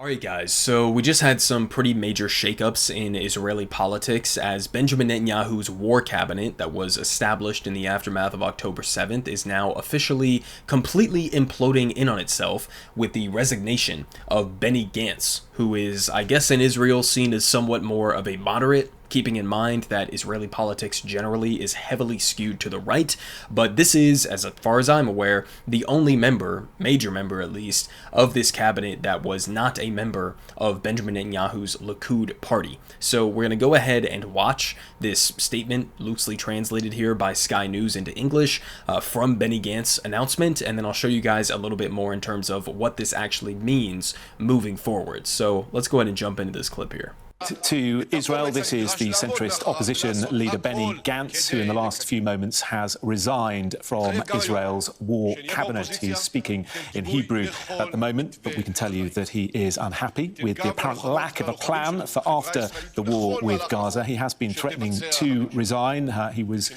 Alright guys, so we just had some pretty major shakeups in Israeli politics as Benjamin Netanyahu's war cabinet that was established in the aftermath of October 7th is now officially completely imploding in on itself with the resignation of Benny Gantz, who is, I guess in Israel, seen as somewhat more of a moderate, keeping in mind that Israeli politics generally is heavily skewed to the right, but this is, as far as I'm aware, the only member, major member at least, of this cabinet that was not a member of Benjamin Netanyahu's Likud party. So we're going to go ahead and watch this statement, loosely translated here by Sky News into English, from Benny Gantz's announcement, and then I'll show you guys a little bit more in terms of what this actually means moving forward. So let's go ahead and jump into this clip here. To Israel, this is the centrist opposition leader Benny Gantz, who in the last few moments has resigned from Israel's war cabinet. He's speaking in Hebrew at the moment, but we can tell you that he is unhappy with the apparent lack of a plan for after the war with Gaza. He has been threatening to resign. He was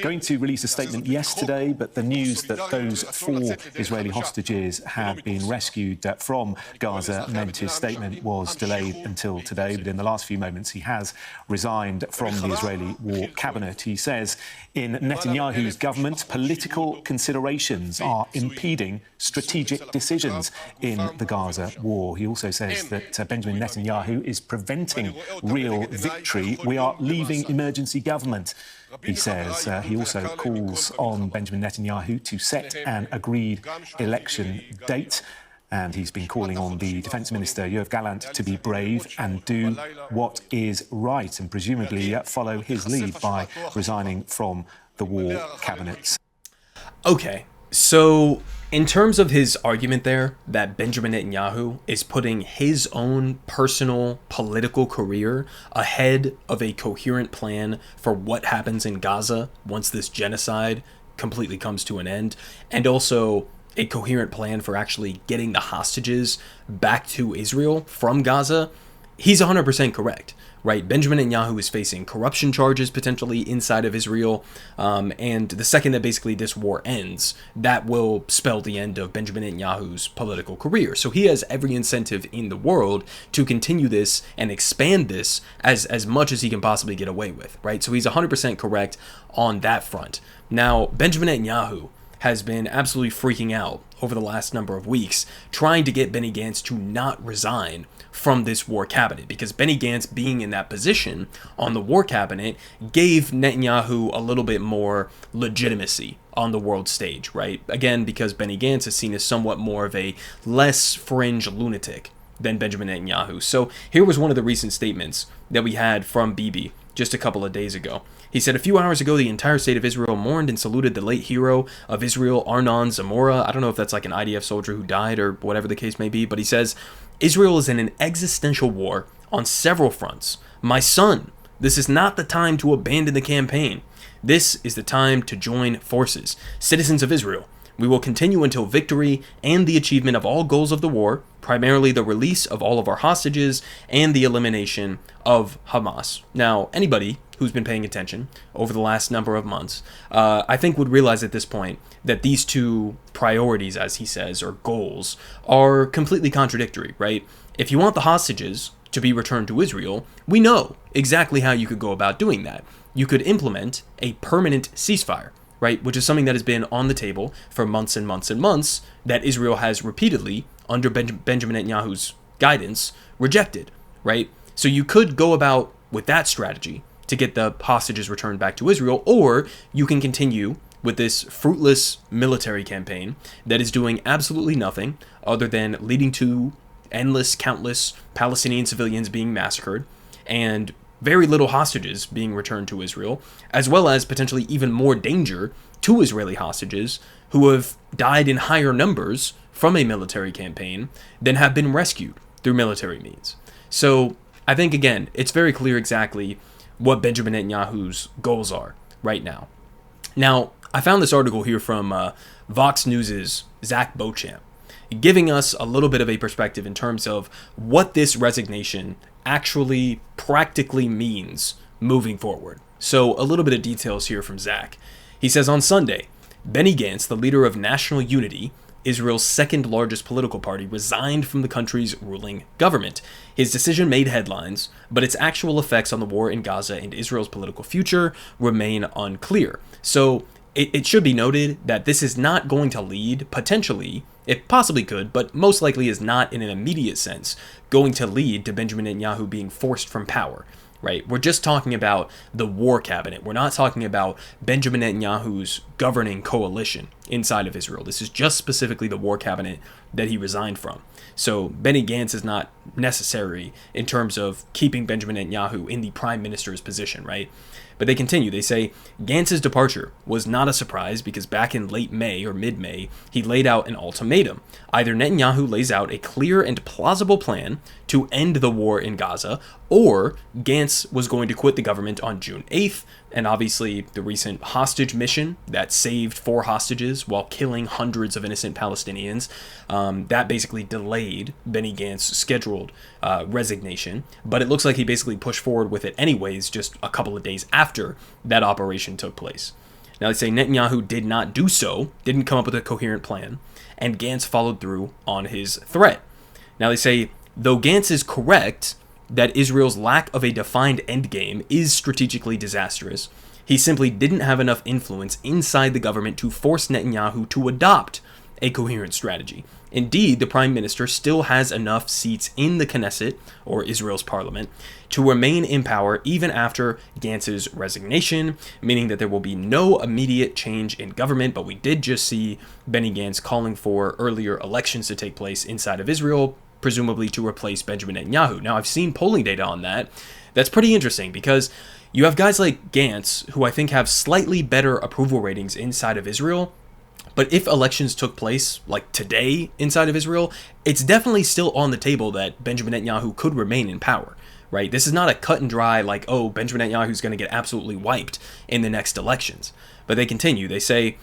going to release a statement yesterday, but the news that those 4 Israeli hostages had been rescued from Gaza meant his statement was delayed until today. But in the last few moments, he has resigned from the Israeli war cabinet. He says in Netanyahu's government, political considerations are impeding strategic decisions in the Gaza war. He also says that Benjamin Netanyahu is preventing real victory. We are leaving emergency government, he says. He also calls on Benjamin Netanyahu to set an agreed election date. And he's been calling on the Defence Minister, Yoav Gallant, to be brave and do what is right, and presumably follow his lead by resigning from the war cabinet. Okay, so in terms of his argument there, that Benjamin Netanyahu is putting his own personal political career ahead of a coherent plan for what happens in Gaza once this genocide completely comes to an end, and also a coherent plan for actually getting the hostages back to Israel from Gaza, he's 100% correct, right? Benjamin Netanyahu is facing corruption charges potentially inside of Israel, and the second that basically this war ends, that will spell the end of Benjamin Netanyahu's political career. So he has every incentive in the world to continue this and expand this as much as he can possibly get away with, right? So he's 100% correct on that front. Now, Benjamin Netanyahu has been absolutely freaking out over the last number of weeks, trying to get Benny Gantz to not resign from this war cabinet, because Benny Gantz being in that position on the war cabinet gave Netanyahu a little bit more legitimacy on the world stage, right? Again, because Benny Gantz is seen as somewhat more of a less fringe lunatic than Benjamin Netanyahu. So here was one of the recent statements that we had from Bibi just a couple of days ago. He said, "A few hours ago, the entire state of Israel mourned and saluted the late hero of Israel, Arnon Zamora." I don't know if that's like an IDF soldier who died or whatever the case may be, but he says, "Israel is in an existential war on several fronts. My son, this is not the time to abandon the campaign. This is the time to join forces. Citizens of Israel, we will continue until victory and the achievement of all goals of the war, primarily the release of all of our hostages and the elimination of Hamas." Now, anybody who's been paying attention over the last number of months, I think would realize at this point that these two priorities, as he says, or goals, are completely contradictory, right? If you want the hostages to be returned to Israel, we know exactly how you could go about doing that. You could implement a permanent ceasefire, right, which is something that has been on the table for months and months and months, that Israel has repeatedly, under Benjamin Netanyahu's guidance, rejected, right? So you could go about with that strategy to get the hostages returned back to Israel, or you can continue with this fruitless military campaign that is doing absolutely nothing other than leading to endless, countless Palestinian civilians being massacred and very little hostages being returned to Israel, as well as potentially even more danger to Israeli hostages who have died in higher numbers from a military campaign than have been rescued through military means. So I think, again, it's very clear exactly what Benjamin Netanyahu's goals are right now. Now, I found this article here from Vox News' Zach Beauchamp, giving us a little bit of a perspective in terms of what this resignation actually practically means moving forward. So a little bit of details here from Zach. He says, on Sunday, Benny Gantz, the leader of National Unity, Israel's second largest political party, resigned from the country's ruling government. His decision made headlines, but its actual effects on the war in Gaza and Israel's political future remain unclear. So it should be noted that this is not going to lead, potentially, it possibly could, but most likely is not in an immediate sense, going to lead to Benjamin Netanyahu being forced from power. Right? We're just talking about the war cabinet. We're not talking about Benjamin Netanyahu's governing coalition inside of Israel. This is just specifically the war cabinet that he resigned from. So Benny Gantz is not necessary in terms of keeping Benjamin Netanyahu in the prime minister's position, right? But they continue. They say Gantz's departure was not a surprise because back in late May or mid-May, he laid out an ultimatum. Either Netanyahu lays out a clear and plausible plan to end the war in Gaza, or Gantz was going to quit the government on June 8th. And obviously the recent hostage mission that saved 4 hostages while killing hundreds of innocent Palestinians, that basically delayed Benny Gantz's scheduled resignation. But it looks like he basically pushed forward with it anyways, just a couple of days after that operation took place. Now they say Netanyahu did not do so, didn't come up with a coherent plan, and Gantz followed through on his threat. Now they say, though Gantz is correct that Israel's lack of a defined endgame is strategically disastrous, he simply didn't have enough influence inside the government to force Netanyahu to adopt a coherent strategy. Indeed, the prime minister still has enough seats in the Knesset, or Israel's parliament, to remain in power even after Gantz's resignation, meaning that there will be no immediate change in government, but we did just see Benny Gantz calling for earlier elections to take place inside of Israel, presumably to replace Benjamin Netanyahu. Now, I've seen polling data on that. That's pretty interesting because you have guys like Gantz, who I think have slightly better approval ratings inside of Israel. But if elections took place, like today, inside of Israel, it's definitely still on the table that Benjamin Netanyahu could remain in power, right? This is not a cut and dry, like, oh, Benjamin Netanyahu's going to get absolutely wiped in the next elections. But they continue. They say,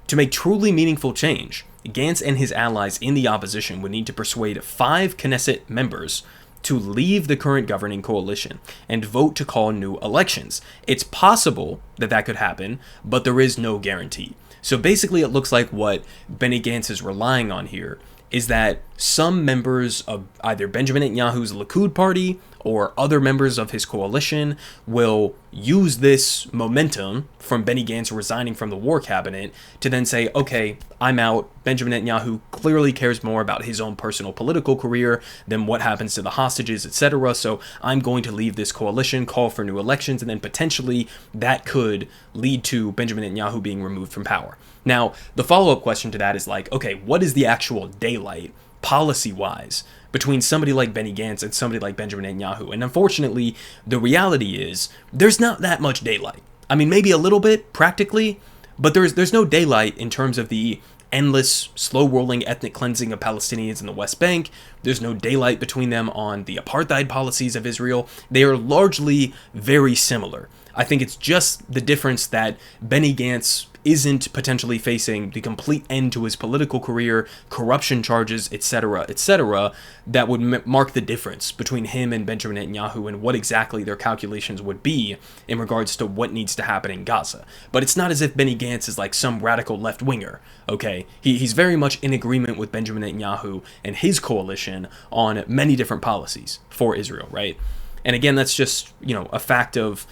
to make truly meaningful change, Gantz and his allies in the opposition would need to persuade 5 Knesset members to leave the current governing coalition and vote to call new elections. It's possible that that could happen, but there is no guarantee. So basically, it looks like what Benny Gantz is relying on here is that some members of either Benjamin Netanyahu's Likud party or other members of his coalition will use this momentum from Benny Gantz resigning from the war cabinet to then say, okay, I'm out. Benjamin Netanyahu clearly cares more about his own personal political career than what happens to the hostages, etc. So I'm going to leave this coalition, call for new elections, and then potentially that could lead to Benjamin Netanyahu being removed from power. Now, the follow-up question to that is like, okay, what is the actual daylight policy-wise between somebody like Benny Gantz and somebody like Benjamin Netanyahu? And unfortunately, the reality is there's not that much daylight. I mean, maybe a little bit practically, but there's no daylight in terms of the endless, slow-rolling ethnic cleansing of Palestinians in the West Bank. There's no daylight between them on the apartheid policies of Israel. They are largely very similar. I think it's just the difference that Benny Gantz isn't potentially facing the complete end to his political career, corruption charges, etc., that would mark the difference between him and Benjamin Netanyahu and what exactly their calculations would be in regards to what needs to happen in Gaza. But it's not as if Benny Gantz is like some radical left-winger, okay? He's very much in agreement with Benjamin Netanyahu and his coalition on many different policies for Israel, right? And again, that's just, a fact of,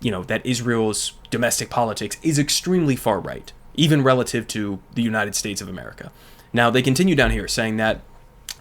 that Israel's domestic politics is extremely far right, even relative to the United States of America. Now, they continue down here saying that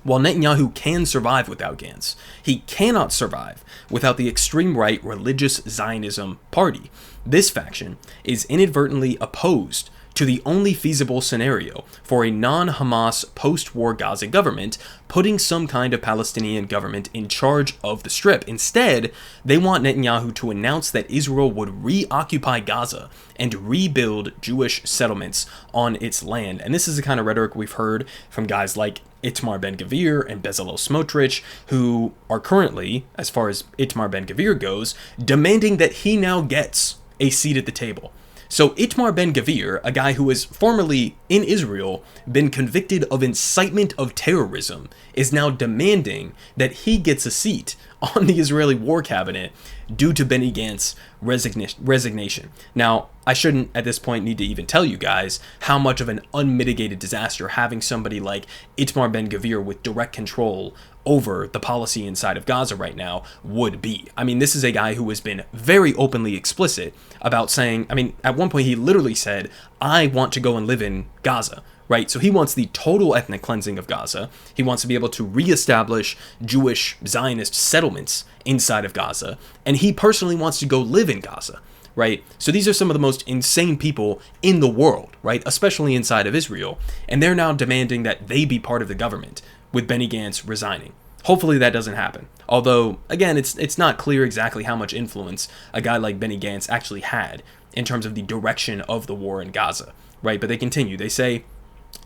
while Netanyahu can survive without Gantz, he cannot survive without the extreme right religious Zionism party. This faction is inadvertently opposed to the only feasible scenario for a non-Hamas post-war Gaza government, putting some kind of Palestinian government in charge of the Strip. Instead, they want Netanyahu to announce that Israel would reoccupy Gaza and rebuild Jewish settlements on its land. And this is the kind of rhetoric we've heard from guys like Itamar Ben-Gvir and Bezalel Smotrich, who are currently, as far as Itamar Ben-Gvir goes, demanding that he now gets a seat at the table. So Itamar Ben-Gvir, a guy who has formerly in Israel been convicted of incitement of terrorism, is now demanding that he gets a seat on the Israeli war cabinet due to Benny Gantz's resignation. Now, I shouldn't at this point need to even tell you guys how much of an unmitigated disaster having somebody like Itamar Ben-Gvir with direct control over the policy inside of Gaza right now would be. I mean, this is a guy who has been very openly explicit about saying, I mean, at one point he literally said, I want to go and live in Gaza. Right, so he wants the total ethnic cleansing of Gaza. He wants to be able to reestablish Jewish Zionist settlements inside of Gaza. And he personally wants to go live in Gaza, right? So these are some of the most insane people in the world, right? Especially inside of Israel. And they're now demanding that they be part of the government with Benny Gantz resigning. Hopefully that doesn't happen. Although, again, it's not clear exactly how much influence a guy like Benny Gantz actually had in terms of the direction of the war in Gaza, right? But they continue. They say,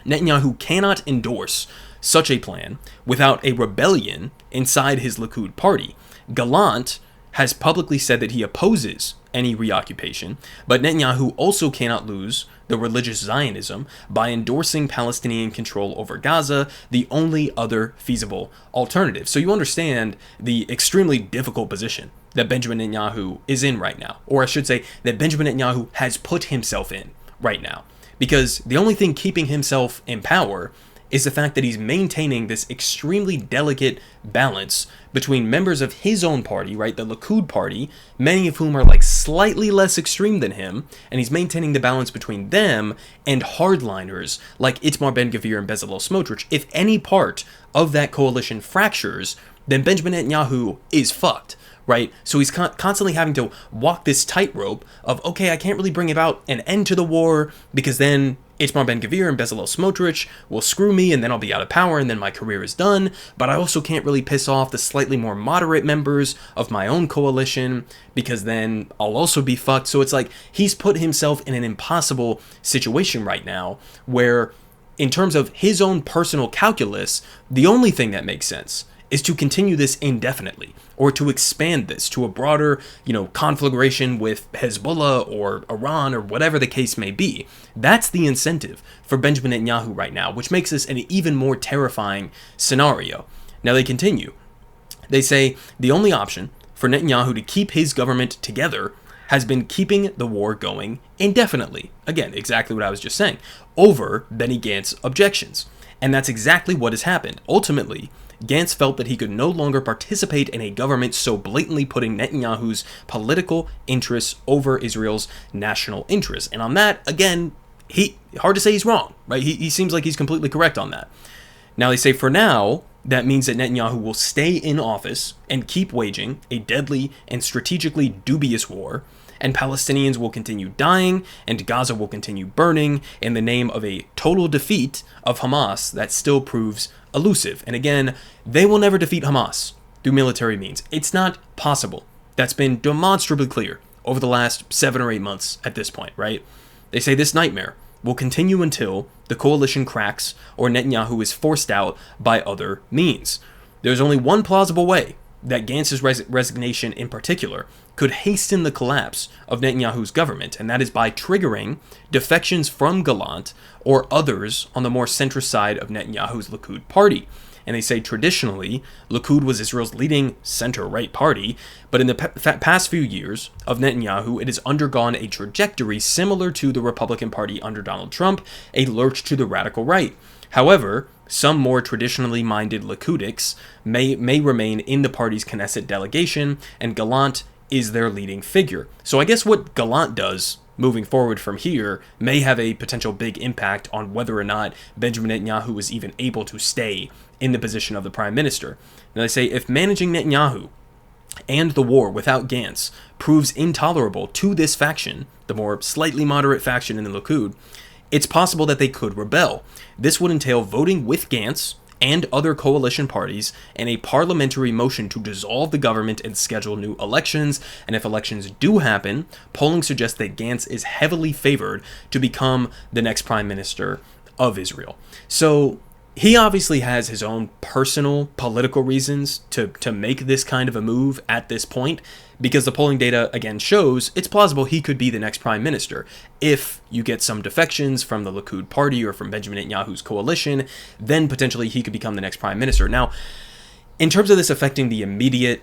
Netanyahu cannot endorse such a plan without a rebellion inside his Likud party. Gallant has publicly said that he opposes any reoccupation, but Netanyahu also cannot lose the religious Zionism by endorsing Palestinian control over Gaza, the only other feasible alternative. So you understand the extremely difficult position that Benjamin Netanyahu is in right now, or I should say that Benjamin Netanyahu has put himself in right now. Because the only thing keeping himself in power is the fact that he's maintaining this extremely delicate balance between members of his own party, right, the Likud party, many of whom are like slightly less extreme than him, and he's maintaining the balance between them and hardliners like Itamar Ben-Gvir and Bezalel Smotrich. If any part of that coalition fractures, then Benjamin Netanyahu is fucked. Right? So he's constantly having to walk this tightrope of, okay, I can't really bring about an end to the war because then Itamar Ben-Gvir and Bezalel Smotrich will screw me and then I'll be out of power and then my career is done. But I also can't really piss off the slightly more moderate members of my own coalition because then I'll also be fucked. So it's like he's put himself in an impossible situation right now where in terms of his own personal calculus, the only thing that makes sense is to continue this indefinitely or to expand this to a broader, conflagration with Hezbollah or Iran or whatever the case may be. That's the incentive for Benjamin Netanyahu right now, which makes this an even more terrifying scenario. Now they continue. They say the only option for Netanyahu to keep his government together has been keeping the war going indefinitely. Again, exactly what I was just saying, over Benny Gantz's objections. And that's exactly what has happened. Ultimately, Gantz felt that he could no longer participate in a government so blatantly putting Netanyahu's political interests over Israel's national interests. And on that, again, hard to say he's wrong, right? He seems like he's completely correct on that. Now, they say for now, that means that Netanyahu will stay in office and keep waging a deadly and strategically dubious war, and Palestinians will continue dying, and Gaza will continue burning in the name of a total defeat of Hamas that still proves elusive. And again, they will never defeat Hamas through military means. It's not possible. That's been demonstrably clear over the last 7 or 8 months at this point, right? They say this nightmare will continue until the coalition cracks or Netanyahu is forced out by other means. There's only one plausible way that Gantz's resignation in particular could hasten the collapse of Netanyahu's government, and that is by triggering defections from Gallant or others on the more centrist side of Netanyahu's Likud party. And they say traditionally, Likud was Israel's leading center-right party, but in the past few years of Netanyahu, it has undergone a trajectory similar to the Republican Party under Donald Trump, a lurch to the radical right. However, some more traditionally minded Likudics may remain in the party's Knesset delegation, and Gallant is their leading figure. So I guess what Gallant does moving forward from here may have a potential big impact on whether or not Benjamin Netanyahu is even able to stay in the position of the prime minister. Now they say if managing Netanyahu and the war without Gantz proves intolerable to this faction, the more slightly moderate faction in the Likud, it's possible that they could rebel. This would entail voting with Gantz and other coalition parties in a parliamentary motion to dissolve the government and schedule new elections. And if elections do happen, polling suggests that Gantz is heavily favored to become the next prime minister of Israel. So he obviously has his own personal political reasons to make this kind of a move at this point, because the polling data, again, shows it's plausible he could be the next prime minister. If you get some defections from the Likud party or from Benjamin Netanyahu's coalition, then potentially he could become the next prime minister. Now, in terms of this affecting the immediate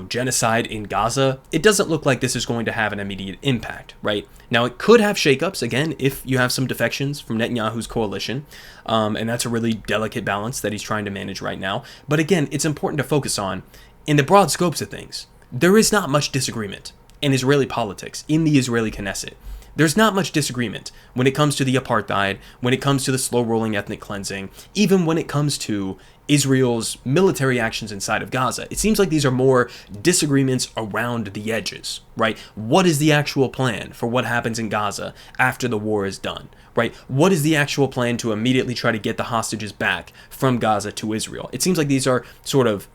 genocide in Gaza, it doesn't look like this is going to have an immediate impact, right? Now, it could have shakeups, again, if you have some defections from Netanyahu's coalition, and that's a really delicate balance that he's trying to manage right now. But again, it's important to focus on, in the broad scopes of things, there is not much disagreement in Israeli politics, in the Israeli Knesset. There's not much disagreement when it comes to the apartheid, when it comes to the slow-rolling ethnic cleansing, even when it comes to Israel's military actions inside of Gaza. It seems like these are more disagreements around the edges, right? What is the actual plan for what happens in Gaza after the war is done, right? What is the actual plan to immediately try to get the hostages back from Gaza to Israel? It seems like these are sort of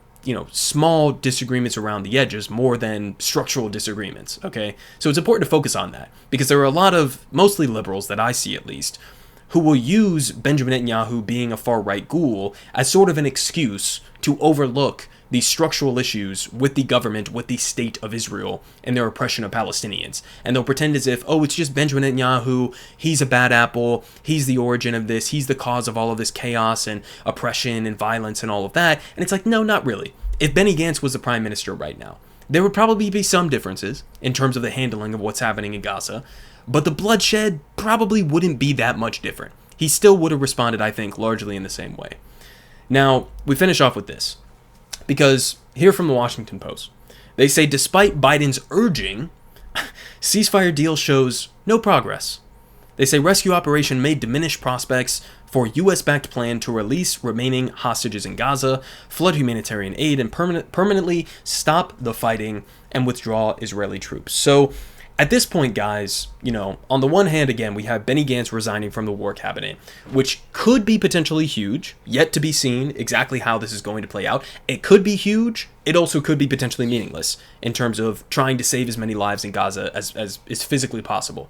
small disagreements around the edges more than structural disagreements, okay? So it's important to focus on that because there are a lot of, mostly liberals that I see at least, who will use Benjamin Netanyahu being a far-right ghoul as sort of an excuse to overlook the structural issues with the government, with the state of Israel, and their oppression of Palestinians. And they'll pretend as if, oh, it's just Benjamin Netanyahu, he's a bad apple, he's the origin of this, he's the cause of all of this chaos and oppression and violence and all of that. And it's like, no, not really. If Benny Gantz was the prime minister right now, there would probably be some differences in terms of the handling of what's happening in Gaza, but the bloodshed probably wouldn't be that much different. He still would have responded, I think, largely in the same way. Now, we finish off with this. Because here from the Washington Post, they say despite Biden's urging, ceasefire deal shows no progress. They say rescue operation may diminish prospects for U.S.-backed plan to release remaining hostages in Gaza, flood humanitarian aid, and permanently stop the fighting and withdraw Israeli troops. So at this point, guys, on the one hand, again, we have Benny Gantz resigning from the war cabinet, which could be potentially huge, yet to be seen exactly how this is going to play out. It could be huge. It also could be potentially meaningless in terms of trying to save as many lives in Gaza as is physically possible.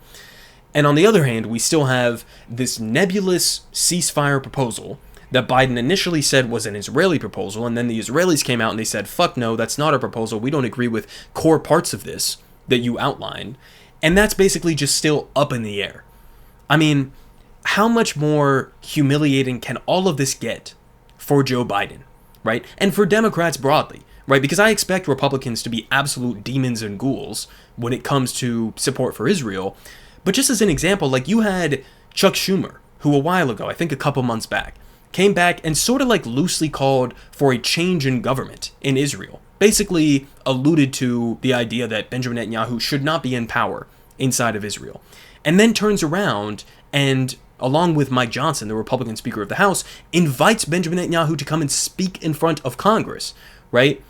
And on the other hand, we still have this nebulous ceasefire proposal that Biden initially said was an Israeli proposal, and then the Israelis came out and they said, fuck no, that's not our proposal. We don't agree with core parts of this that you outlined, and that's basically just still up in the air. I mean, how much more humiliating can all of this get for Joe Biden, right? And for Democrats broadly, right? Because I expect Republicans to be absolute demons and ghouls when it comes to support for Israel. But just as an example, like you had Chuck Schumer, who a while ago, I think a couple months back, came back and sort of like loosely called for a change in government in Israel. Basically alluded to the idea that Benjamin Netanyahu should not be in power inside of Israel. And then turns around and, along with Mike Johnson, the Republican Speaker of the House, invites Benjamin Netanyahu to come and speak in front of Congress, right?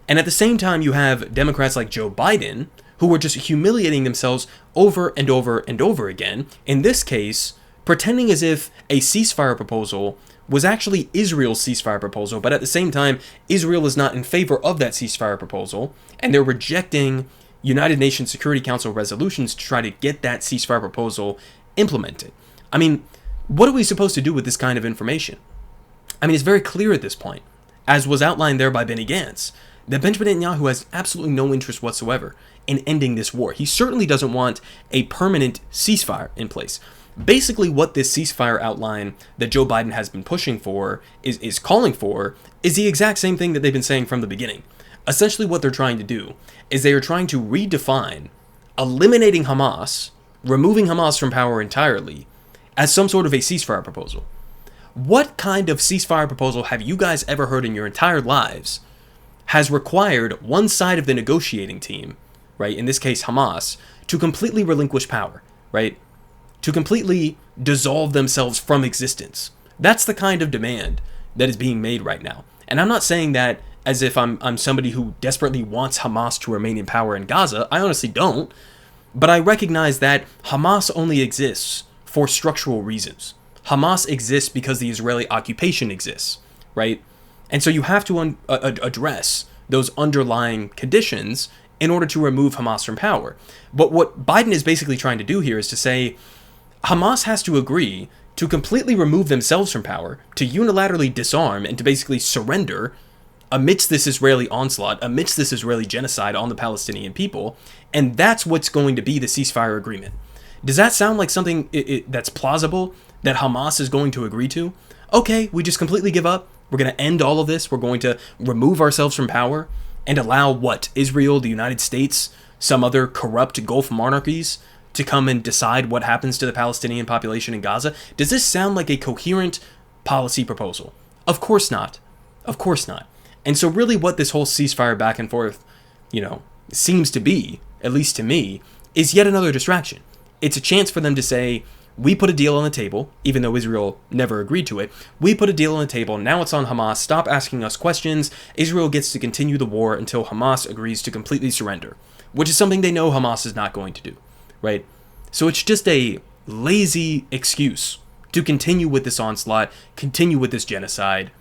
And at the same time, you have Democrats like Joe Biden, who are just humiliating themselves over and over and over again, in this case, pretending as if a ceasefire proposal was actually Israel's ceasefire proposal, but at the same time, Israel is not in favor of that ceasefire proposal, and they're rejecting United Nations Security Council resolutions to try to get that ceasefire proposal implemented. I mean, what are we supposed to do with this kind of information? I mean, it's very clear at this point, as was outlined there by Benny Gantz, that Benjamin Netanyahu has absolutely no interest whatsoever in ending this war. He certainly doesn't want a permanent ceasefire in place. Basically, what this ceasefire outline that Joe Biden has been pushing for is calling for is the exact same thing that they've been saying from the beginning. Essentially, what they're trying to do is they are trying to redefine eliminating Hamas, removing Hamas from power entirely, as some sort of a ceasefire proposal. What kind of ceasefire proposal have you guys ever heard in your entire lives has required one side of the negotiating team, right, in this case Hamas, to completely relinquish power, right? To completely dissolve themselves from existence? That's the kind of demand that is being made right now. And I'm not saying that as if I'm somebody who desperately wants Hamas to remain in power in Gaza. I honestly don't. But I recognize that Hamas only exists for structural reasons. Hamas exists because the Israeli occupation exists, right? And so you have to address those underlying conditions in order to remove Hamas from power. But what Biden is basically trying to do here is to say, Hamas has to agree to completely remove themselves from power, to unilaterally disarm, and to basically surrender amidst this Israeli onslaught, amidst this Israeli genocide on the Palestinian people, and that's what's going to be the ceasefire agreement. Does that sound like something that's plausible that Hamas is going to agree to? Okay, we just completely give up. We're going to end all of this. We're going to remove ourselves from power. and allow what? Israel, the United States, some other corrupt Gulf monarchies to come and decide what happens to the Palestinian population in Gaza? Does this sound like a coherent policy proposal? Of course not. Of course not. And so really what this whole ceasefire back and forth, seems to be, at least to me, is yet another distraction. It's a chance for them to say, we put a deal on the table, even though Israel never agreed to it. We put a deal on the table. Now it's on Hamas. Stop asking us questions. Israel gets to continue the war until Hamas agrees to completely surrender, which is something they know Hamas is not going to do, right? So it's just a lazy excuse to continue with this onslaught, continue with this genocide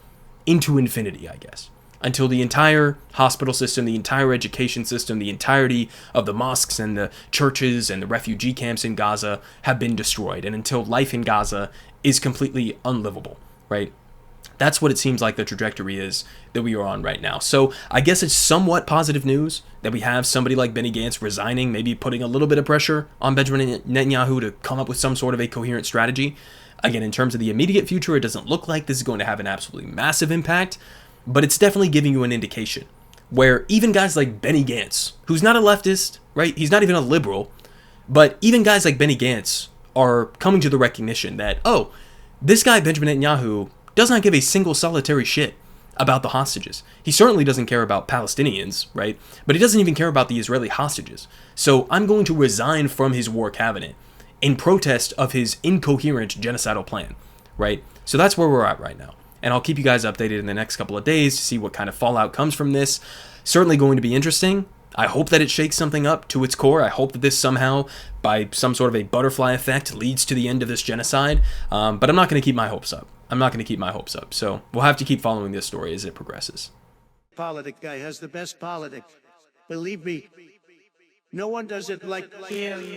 into infinity, I guess, until the entire hospital system, the entire education system, the entirety of the mosques and the churches and the refugee camps in Gaza have been destroyed, and until life in Gaza is completely unlivable, right? That's what it seems like the trajectory is that we are on right now. So I guess it's somewhat positive news that we have somebody like Benny Gantz resigning, maybe putting a little bit of pressure on Benjamin Netanyahu to come up with some sort of a coherent strategy. Again, in terms of the immediate future, it doesn't look like this is going to have an absolutely massive impact, but it's definitely giving you an indication where even guys like Benny Gantz, who's not a leftist, right? He's not even a liberal, but even guys like Benny Gantz are coming to the recognition that, oh, this guy, Benjamin Netanyahu, does not give a single solitary shit about the hostages. He certainly doesn't care about Palestinians, right? But he doesn't even care about the Israeli hostages. So I'm going to resign from his war cabinet in protest of his incoherent genocidal plan, right? So that's where we're at right now. And I'll keep you guys updated in the next couple of days to see what kind of fallout comes from this. Certainly going to be interesting. I hope that it shakes something up to its core. I hope that this somehow, by some sort of a butterfly effect, leads to the end of this genocide. But I'm not going to keep my hopes up. So we'll have to keep following this story as it progresses. Politic guy has the best politic. Believe me, no one does it like him.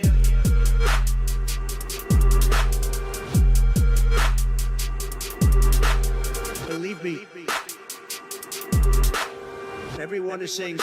Believe me, everyone is saying